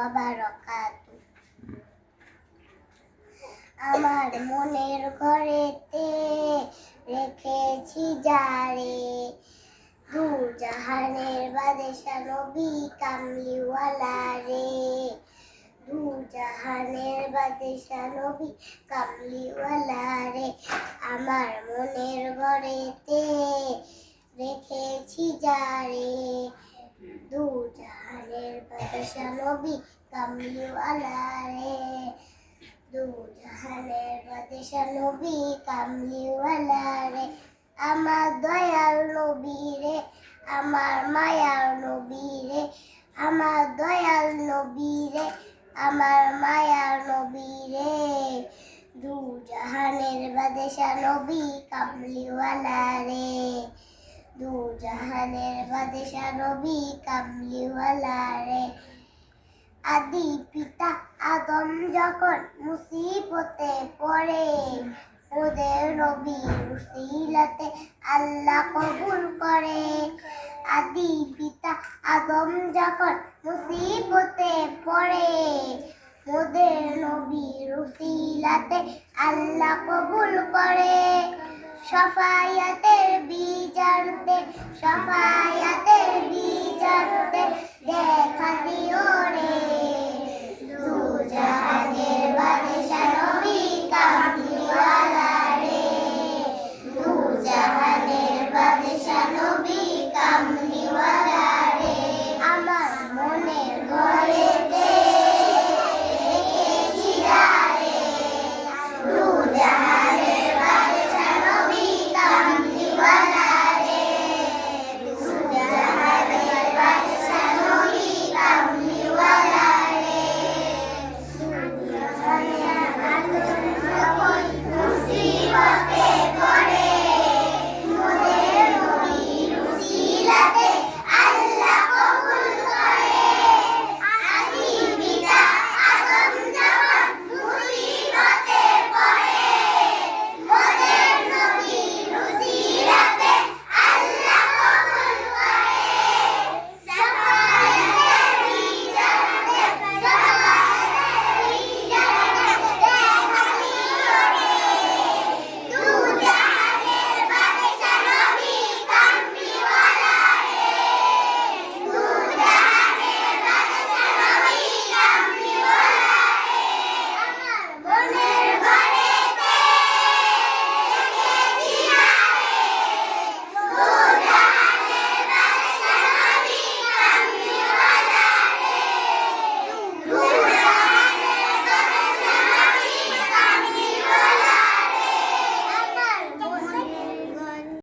ওয়া বারাকাতুহু। আমার মনের ঘরেতে রেখেছি যারে, দু জাহানের বাদশা নবী কামলিওয়ালা রে, দু জাহানের বাদশা নবী কামলিওয়ালা রে। আমার মনের ঘরেতে রেখেছি যারে, দু জাহানের বাদশা নবী কামলিওয়ালা রে, দু জাহানের বাদশা নবী কামলিওয়ালা রে। আমার দয়াল নবী রে, আমার মায়ার নবী রে, আমার দয়াল নবী রে, আমার মায়ার নবী রে, দু জাহানের বাদশা নবী কামলিওয়ালা রে, দু জাহানের বাদশা নবী কামলিওয়ালা রে। আদি পিতা আদম যখন মুসিবতে পড়ে, ওদের নবীর উসিলাতে আল্লাহ কবুল করে। আদি পিতা আদম যখন মুসিবতে পড়ে, ওদের নবীর উসিলাতে আল্লাহ কবুল করে। শাফায়াতের বীজ আনতে